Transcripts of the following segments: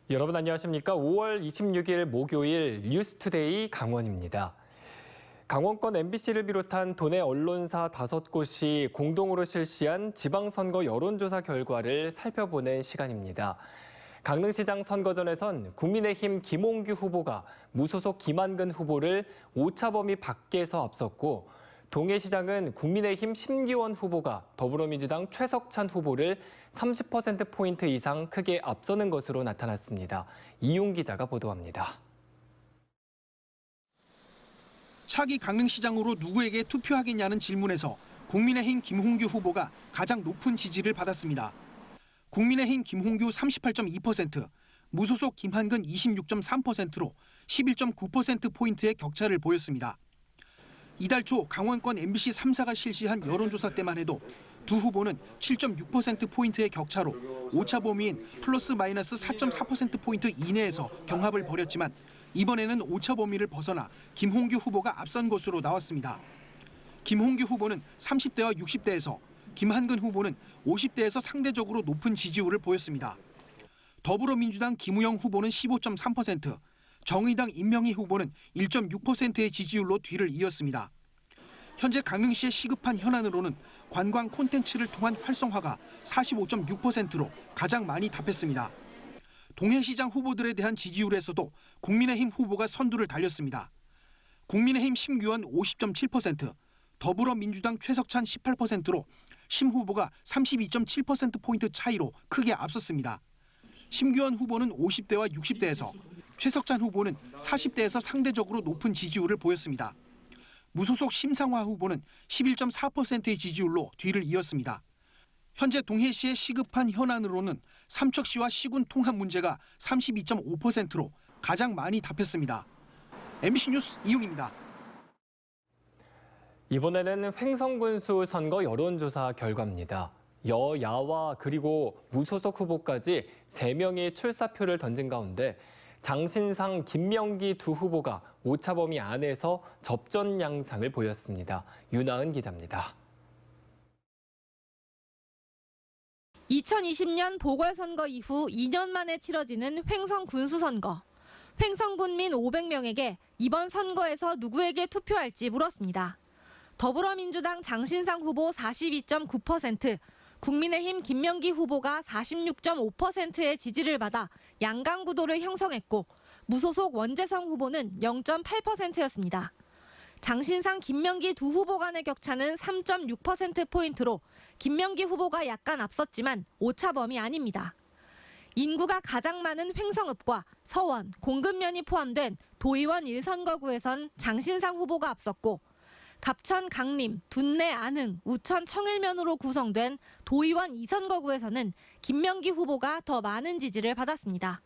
여러분 안녕하십니까? 5월 26일 목요일 뉴스투데이 강원입니다. 강원권 MBC를 비롯한 도내 언론사 5곳이 공동으로 실시한 지방선거 여론조사 결과를 살펴보는 시간입니다. 강릉시장 선거전에선 국민의힘 김홍규 후보가 무소속 김한근 후보를 오차 범위 밖에서 앞섰고, 동해시장은 국민의힘 심기원 후보가 더불어민주당 최석찬 후보를 30%포인트 이상 크게 앞서는 것으로 나타났습니다. 이용 기자가 보도합니다. 차기 강릉시장으로 누구에게 투표하겠냐는 질문에서 국민의힘 김홍규 후보가 가장 높은 지지를 받았습니다. 국민의힘 김홍규 38.2%, 무소속 김한근 26.3%로 11.9%포인트의 격차를 보였습니다. 이달 초 강원권 MBC 3사가 실시한 여론조사 때만 해도 두 후보는 7.6%포인트의 격차로 오차 범위인 플러스 마이너스 4.4%포인트 이내에서 경합을 벌였지만 이번에는 오차 범위를 벗어나 김홍규 후보가 앞선 것으로 나왔습니다. 김홍규 후보는 30대와 60대에서, 김한근 후보는 50대에서 상대적으로 높은 지지율을 보였습니다. 더불어민주당 김우영 후보는 15.3%, 정의당 임명희 후보는 1.6%의 지지율로 뒤를 이었습니다. 현재 강릉시에 시급한 현안으로는 관광 콘텐츠를 통한 활성화가 45.6%로 가장 많이 답했습니다. 동해시장 후보들에 대한 지지율에서도 국민의힘 후보가 선두를 달렸습니다. 국민의힘 심규원 50.7%, 더불어민주당 최석찬 18%로 심 후보가 32.7%포인트 차이로 크게 앞섰습니다. 심규원 후보는 50대와 60대에서, 최석찬 후보는 40대에서 상대적으로 높은 지지율을 보였습니다. 무소속 심상화 후보는 11.4%의 지지율로 뒤를 이었습니다. 현재 동해시의 시급한 현안으로는 삼척시와 시군 통합 문제가 32.5%로 가장 많이 답했습니다. MBC 뉴스 이용입니다. 이번에는 횡성군수 선거 여론조사 결과입니다. 여야와 그리고 무소속 후보까지 3명이 출사표를 던진 가운데 장신상, 김명기 두 후보가 오차 범위 안에서 접전 양상을 보였습니다. 윤하은 기자입니다. 2020년 보궐선거 이후 2년 만에 치러지는 횡성 군수선거. 횡성군민 500명에게 이번 선거에서 누구에게 투표할지 물었습니다. 더불어민주당 장신상 후보 42.9%, 국민의힘 김명기 후보가 46.5%의 지지를 받아 양강 구도를 형성했고, 무소속 원재성 후보는 0.8%였습니다. 장신상, 김명기 두 후보 간의 격차는 3.6%포인트로 김명기 후보가 약간 앞섰지만 오차 범위 아닙니다. 인구가 가장 많은 횡성읍과 서원, 공급면이 포함된 도의원 1선거구에선 장신상 후보가 앞섰고, 갑천, 강림, 둔내, 안흥, 우천, 청일면으로 구성된 도의원 2선거구에서는 김명기 후보가 더 많은 지지를 받았습니다.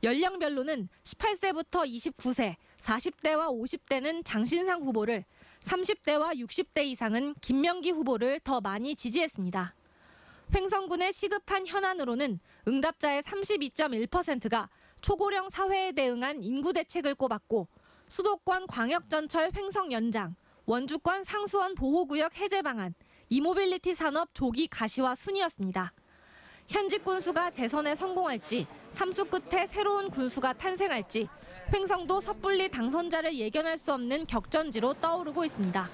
연령별로는 18세부터 29세, 40대와 50대는 장신상 후보를, 30대와 60대 이상은 김명기 후보를 더 많이 지지했습니다. 횡성군의 시급한 현안으로는 응답자의 32.1%가 초고령 사회에 대응한 인구 대책을 꼽았고, 수도권 광역전철 횡성 연장, 원주권 상수원 보호구역 해제 방안, 이모빌리티 산업 조기 가시화 순이었습니다. 현직 군수가 재선에 성공할지, 삼수 끝에 새로운 군수가 탄생할지, 횡성도 섣불리 당선자를 예견할 수 없는 격전지로 떠오르고 있습니다.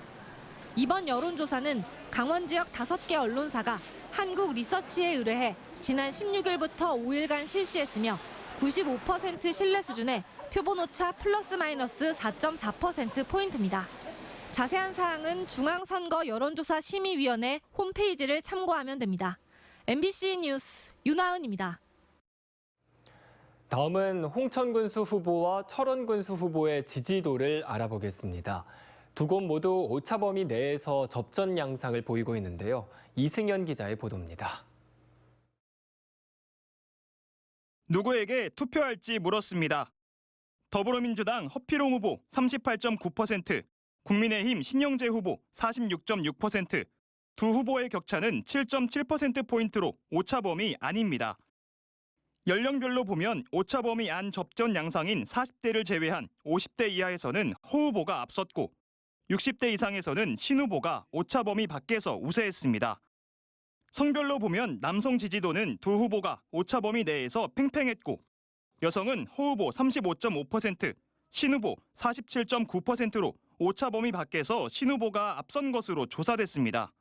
이번 여론조사는 강원 지역 5개 언론사가 한국 리서치에 의뢰해 지난 16일부터 5일간 실시했으며 95% 신뢰 수준의 표본오차 플러스 마이너스 4.4%포인트입니다. 자세한 사항은 중앙선거 여론조사 심의위원회 홈페이지를 참고하면 됩니다. MBC 뉴스 윤하은입니다. 다음은 홍천군수 후보와 철원군수 후보의 지지도를 알아보겠습니다. 두 곳 모두 오차 범위 내에서 접전 양상을 보이고 있는데요. 이승현 기자의 보도입니다. 누구에게 투표할지 물었습니다. 더불어민주당 허피롱 후보 38.9%, 국민의힘 신영재 후보 46.6%, 두 후보의 격차는 7.7%포인트로 오차 범위 안입니다. 연령별로 보면 오차 범위 안 접전 양상인 40대를 제외한 50대 이하에서는 허 후보가 앞섰고, 60대 이상에서는 신 후보가 오차 범위 밖에서 우세했습니다. 성별로 보면 남성 지지도는 두 후보가 오차 범위 내에서 팽팽했고, 여성은 허후보 35.5%, 신후보 47.9%로 오차 범위 밖에서 신후보가 앞선 것으로 조사됐습니다.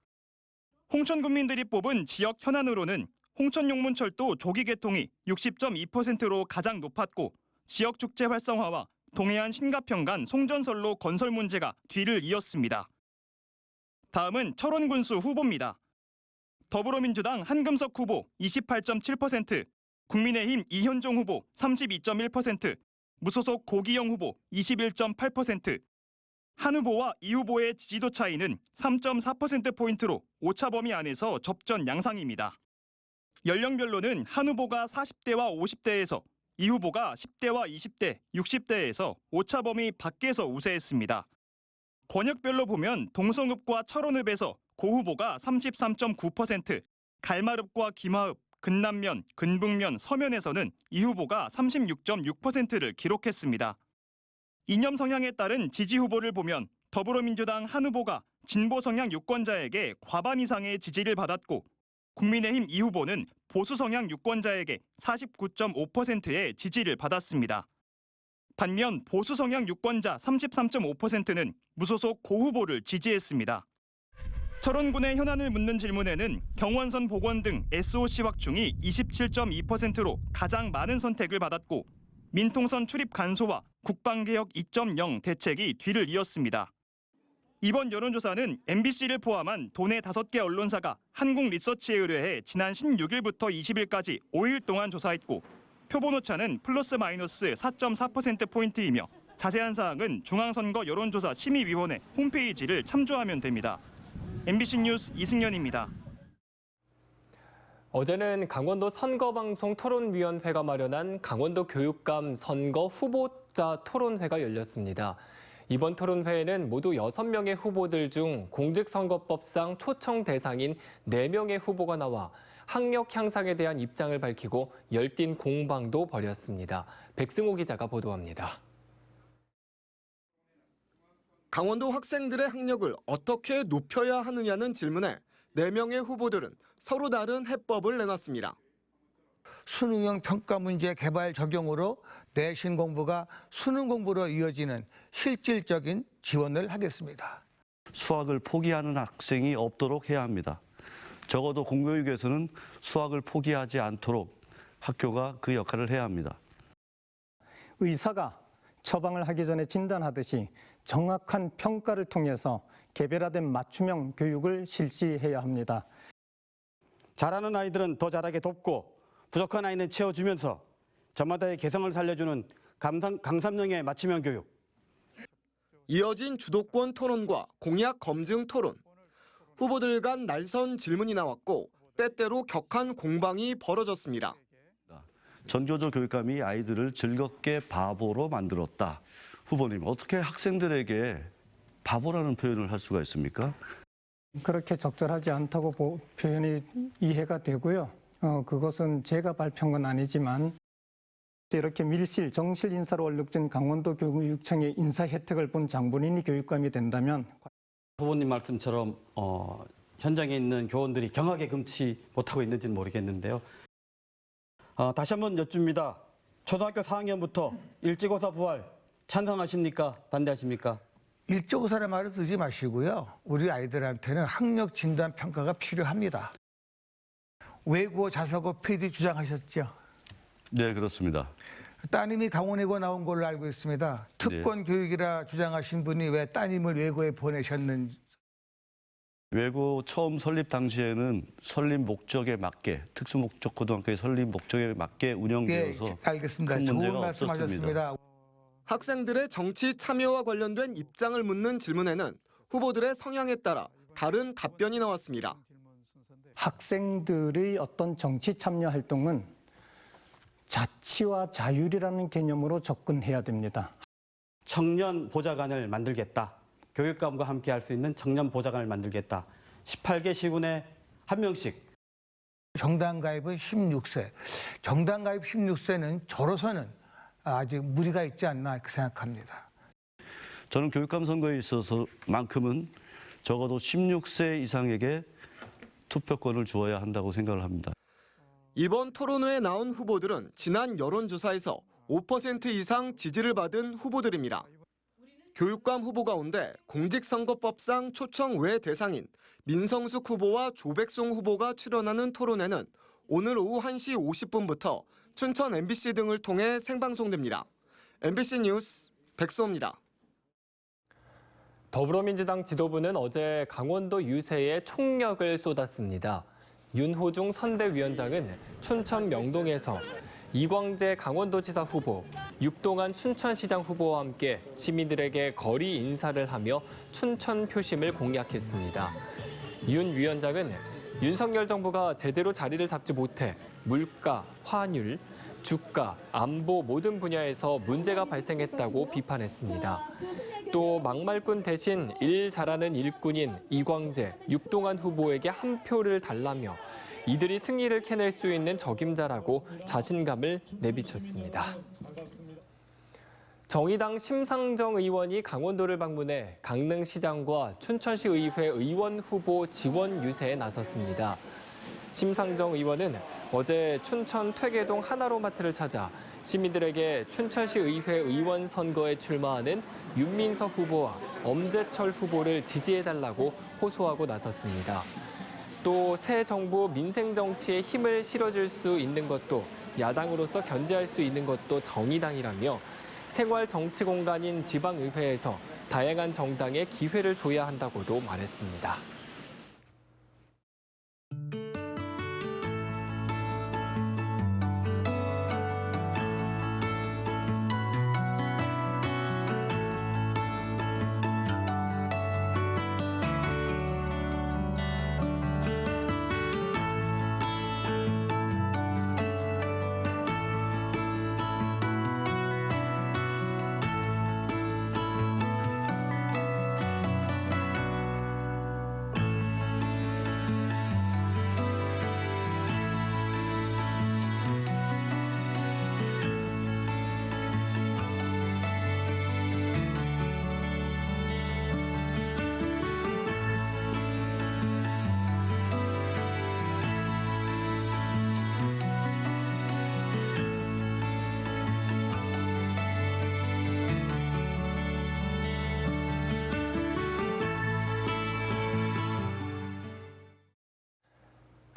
홍천 군민들이 뽑은 지역 현안으로는 홍천용문철도 조기 개통이 60.2%로 가장 높았고 지역 축제 활성화와 동해안 신가평 송전선로 건설 문제가 뒤를 이었습니다. 다음은 철원군수 후보입니다. 더불어민주당 한금석 후보 28.7%, 국민의힘 이현종 후보 32.1%, 무소속 고기영 후보 21.8%, 한 후보와 이 후보의 지지도 차이는 3.4%포인트로 오차 범위 안에서 접전 양상입니다. 연령별로는 한 후보가 40대와 50대에서 이 후보가 10대와 20대, 60대에서 오차 범위 밖에서 우세했습니다. 권역별로 보면 동성읍과 철원읍에서 고 후보가 33.9%, 갈마읍과 김하읍, 근남면, 근북면, 서면에서는 이 후보가 36.6%를 기록했습니다. 이념 성향에 따른 지지 후보를 보면 더불어민주당 한 후보가 진보 성향 유권자에게 과반 이상의 지지를 받았고 국민의힘 이 후보는 보수 성향 유권자에게 49.5%의 지지를 받았습니다. 반면 보수 성향 유권자 33.5%는 무소속 고 후보를 지지했습니다. 철원군의 현안을 묻는 질문에는 경원선 복원 등 SOC 확충이 27.2%로 가장 많은 선택을 받았고 민통선 출입 간소화, 국방개혁 2.0 대책이 뒤를 이었습니다. 이번 여론조사는 MBC를 포함한 도내 5개 언론사가 한국리서치에 의뢰해 지난 16일부터 20일까지 5일 동안 조사했고 표본오차는 플러스 마이너스 4.4%포인트이며 자세한 사항은 중앙선거 여론조사 심의위원회 홈페이지를 참조하면 됩니다. MBC 뉴스 이승현입니다. 어제는 강원도 선거방송 토론위원회가 마련한 강원도 교육감 선거 후보자 토론회가 열렸습니다. 이번 토론회에는 모두 6명의 후보들 중 공직선거법상 초청 대상인 4명의 후보가 나와 학력 향상에 대한 입장을 밝히고 열띤 공방도 벌였습니다. 백승호 기자가 보도합니다. 강원도 학생들의 학력을 어떻게 높여야 하느냐는 질문에 4명의 후보들은 서로 다른 해법을 내놨습니다. 수능형 평가 문제 개발 적용으로 내신 공부가 수능 공부로 이어지는 실질적인 지원을 하겠습니다. 수학을 포기하는 학생이 없도록 해야 합니다. 적어도 공교육에서는 수학을 포기하지 않도록 학교가 그 역할을 해야 합니다. 의사가 처방을 하기 전에 진단하듯이 정확한 평가를 통해서 개별화된 맞춤형 교육을 실시해야 합니다. 잘하는 아이들은 더 잘하게 돕고 부족한 아이는 채워주면서 저마다의 개성을 살려주는 강삼형의 맞춤형 교육. 이어진 주도권 토론과 공약 검증 토론. 후보들 간 날선 질문이 나왔고 때때로 격한 공방이 벌어졌습니다. 전교조 교육감이 아이들을 즐겁게 바보로 만들었다. 후보님, 어떻게 학생들에게 바보라는 표현을 할 수가 있습니까? 그렇게 적절하지 않다고 표현이 이해가 되고요. 그것은 제가 발표한 건 아니지만 이렇게 밀실, 정실 인사로 얼룩진 강원도 교육청의 인사 혜택을 본 장본인이 교육감이 된다면 후보님 말씀처럼 현장에 있는 교원들이 경악에 금치 못하고 있는지는 모르겠는데요. 다시 한번 여쭙니다. 초등학교 4학년부터 일찍고사 부활 찬성하십니까? 반대하십니까? 일찍고사의 말을 쓰지 마시고요. 우리 아이들한테는 학력 진단 평가가 필요합니다. 외국어 자사고 폐지 주장하셨죠? 네, 그렇습니다. 따님이 강원이고 나온 걸로 알고 있습니다. 특권 교육이라 주장하신 분이 왜 따님을 외고에 보내셨는지. 외고 처음 설립 당시에는 설립 목적에 맞게 특수목적 고등학교의 설립 목적에 맞게 운영되어서 알겠습니다. 큰 좋은 문제가 말씀하셨습니다. 학생들의 정치 참여와 관련된 입장을 묻는 질문에는 후보들의 성향에 따라 다른 답변이 나왔습니다. 학생들의 어떤 정치 참여 활동은 자치와 자율이라는 개념으로 접근해야 됩니다. 청년 보좌관을 만들겠다. 교육감과 함께 할 수 있는 청년 보좌관을 만들겠다. 18개 시군에 한 명씩. 정당 가입은 16세. 정당 가입 16세는 저로서는 아직 무리가 있지 않나 생각합니다. 저는 교육감 선거에 있어서만큼은 적어도 16세 이상에게 투표권을 주어야 한다고 생각을 합니다. 이번 토론회에 나온 후보들은 지난 여론조사에서 5% 이상 지지를 받은 후보들입니다. 교육감 후보 가운데 공직선거법상 초청 외 대상인 민성숙 후보와 조백송 후보가 출연하는 토론회는 오늘 오후 1시 50분부터 춘천 MBC 등을 통해 생방송됩니다. MBC 뉴스 백수호입니다. 더불어민주당 지도부는 어제 강원도 유세에 총력을 쏟았습니다. 윤호중 선대위원장은 춘천 명동에서 이광재 강원도지사 후보, 육동안 춘천시장 후보와 함께 시민들에게 거리 인사를 하며 춘천 표심을 공약했습니다. 윤 위원장은 윤석열 정부가 제대로 자리를 잡지 못해 물가, 환율, 주가, 안보 모든 분야에서 문제가 발생했다고 비판했습니다. 또 막말꾼 대신 일 잘하는 일꾼인 이광재, 육동안 후보에게 한 표를 달라며 이들이 승리를 캐낼 수 있는 적임자라고 자신감을 내비쳤습니다. 정의당 심상정 의원이 강원도를 방문해 강릉시장과 춘천시 의회 의원 후보 지원 유세에 나섰습니다. 심상정 의원은 어제 춘천 퇴계동 하나로마트를 찾아 시민들에게 춘천시 의회 의원 선거에 출마하는 윤민서 후보와 엄재철 후보를 지지해달라고 호소하고 나섰습니다. 또 새 정부 민생 정치에 힘을 실어줄 수 있는 것도 야당으로서 견제할 수 있는 것도 정의당이라며 생활 정치 공간인 지방의회에서 다양한 정당에 기회를 줘야 한다고도 말했습니다.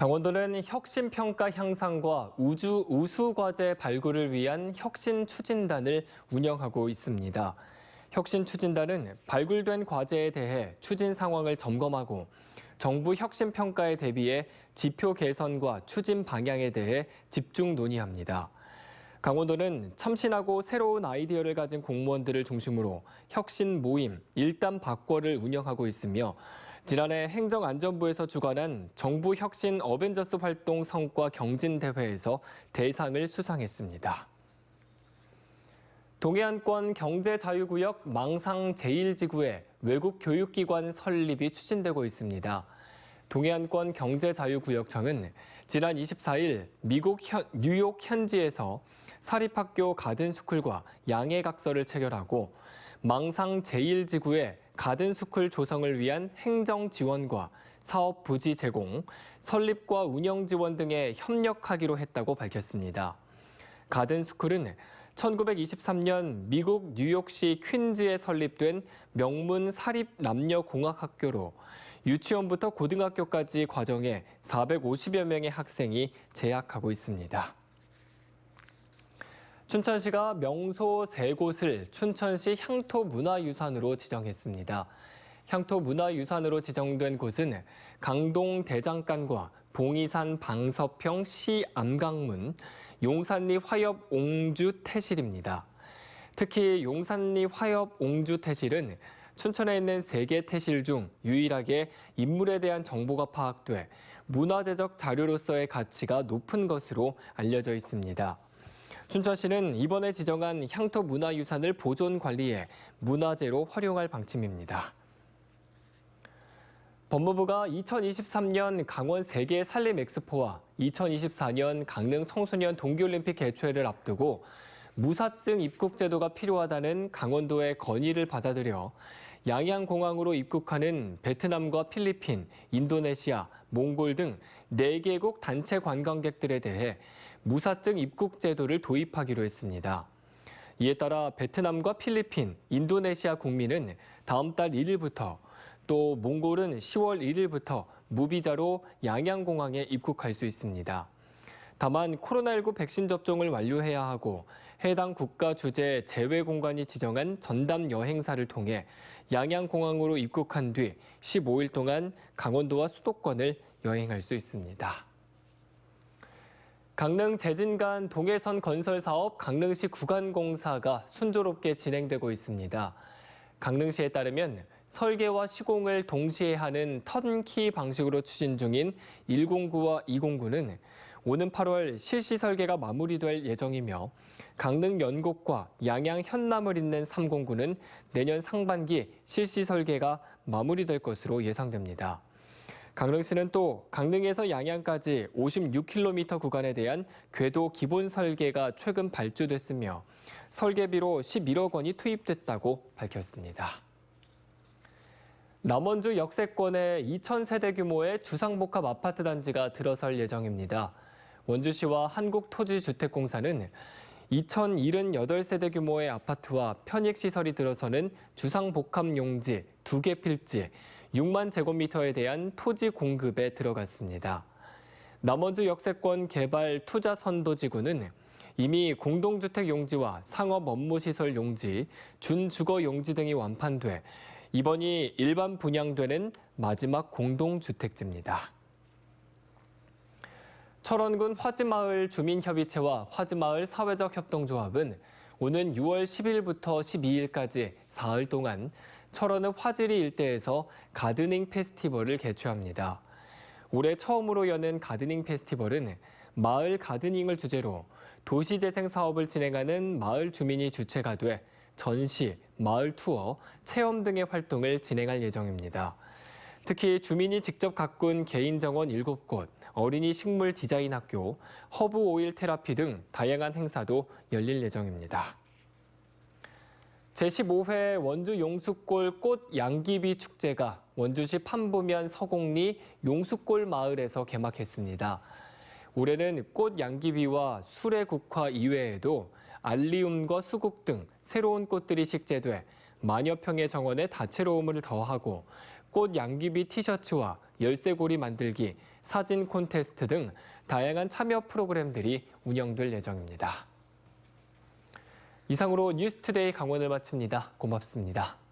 강원도는 혁신평가 향상과 우수과제 발굴을 위한 혁신추진단을 운영하고 있습니다. 혁신추진단은 발굴된 과제에 대해 추진 상황을 점검하고 정부 혁신평가에 대비해 지표 개선과 추진 방향에 대해 집중 논의합니다. 강원도는 참신하고 새로운 아이디어를 가진 공무원들을 중심으로 혁신 모임 일단 바꿔를 운영하고 있으며 지난해 행정안전부에서 주관한 정부 혁신 어벤져스 활동 성과 경진대회에서 대상을 수상했습니다. 동해안권 경제자유구역 망상 제1지구에 외국 교육기관 설립이 추진되고 있습니다. 동해안권 경제자유구역청은 지난 24일 미국 뉴욕 현지에서 사립학교 가든스쿨과 양해각서를 체결하고 망상 제1지구에 가든스쿨 조성을 위한 행정 지원과 사업 부지 제공, 설립과 운영 지원 등에 협력하기로 했다고 밝혔습니다. 가든스쿨은 1923년 미국 뉴욕시 퀸즈에 설립된 명문 사립 남녀공학학교로 유치원부터 고등학교까지 과정에 450여 명의 학생이 재학하고 있습니다. 춘천시가 명소 3곳을 춘천시 향토문화유산으로 지정했습니다. 향토문화유산으로 지정된 곳은 강동 대장간과 봉이산 방서평 시암강문, 용산리 화엽 옹주 태실입니다. 특히 용산리 화엽 옹주 태실은 춘천에 있는 3개 태실 중 유일하게 인물에 대한 정보가 파악돼 문화재적 자료로서의 가치가 높은 것으로 알려져 있습니다. 춘천시는 이번에 지정한 향토문화유산을 보존 관리해 문화재로 활용할 방침입니다. 법무부가 2023년 강원 세계 산림 엑스포와 2024년 강릉 청소년 동계올림픽 개최를 앞두고 무사증 입국 제도가 필요하다는 강원도의 건의를 받아들여 양양공항으로 입국하는 베트남과 필리핀, 인도네시아, 몽골 등 4개국 단체 관광객들에 대해 무사증 입국 제도를 도입하기로 했습니다. 이에 따라 베트남과 필리핀, 인도네시아 국민은 다음 달 1일부터 또 몽골은 10월 1일부터 무비자로 양양공항에 입국할 수 있습니다. 다만 코로나19 백신 접종을 완료해야 하고 해당 국가 주재 제외공관이 지정한 전담 여행사를 통해 양양공항으로 입국한 뒤 15일 동안 강원도와 수도권을 여행할 수 있습니다. 강릉 재진간 동해선 건설 사업 강릉시 구간공사가 순조롭게 진행되고 있습니다. 강릉시에 따르면 설계와 시공을 동시에 하는 턴키 방식으로 추진 중인 109와 209는 오는 8월 실시 설계가 마무리될 예정이며 강릉 연곡과 양양 현남을 잇는 309는 내년 상반기 실시 설계가 마무리될 것으로 예상됩니다. 강릉시는 또 강릉에서 양양까지 56km 구간에 대한 궤도 기본 설계가 최근 발주됐으며 설계비로 11억 원이 투입됐다고 밝혔습니다. 남원주 역세권에 2,000세대 규모의 주상복합 아파트 단지가 들어설 예정입니다. 원주시와 한국토지주택공사는 2,078세대 규모의 아파트와 편익시설이 들어서는 주상복합용지 2개 필지 6만 제곱미터에 대한 토지 공급에 들어갔습니다. 남원주 역세권 개발 투자 선도지구는 이미 공동주택 용지와 상업 업무시설 용지, 준주거 용지 등이 완판돼 이번이 일반 분양되는 마지막 공동주택지입니다. 철원군 화지마을 주민협의체와 화지마을 사회적 협동조합은 오는 6월 10일부터 12일까지 사흘 동안 철원읍 화지리 일대에서 가드닝 페스티벌을 개최합니다. 올해 처음으로 여는 가드닝 페스티벌은 마을 가드닝을 주제로 도시재생 사업을 진행하는 마을 주민이 주체가 돼 전시, 마을 투어, 체험 등의 활동을 진행할 예정입니다. 특히 주민이 직접 가꾼 개인 정원 7곳, 어린이 식물 디자인 학교, 허브 오일 테라피 등 다양한 행사도 열릴 예정입니다. 제15회 원주 용숫골 꽃 양귀비 축제가 원주시 판부면 서곡리 용숫골 마을에서 개막했습니다. 올해는 꽃 양귀비와 수레국화 이외에도 알리움과 수국 등 새로운 꽃들이 식재돼 만여 평의 정원에 다채로움을 더하고 꽃 양귀비 티셔츠와 열쇠고리 만들기, 사진 콘테스트 등 다양한 참여 프로그램들이 운영될 예정입니다. 이상으로 뉴스투데이 강원을 마칩니다. 고맙습니다.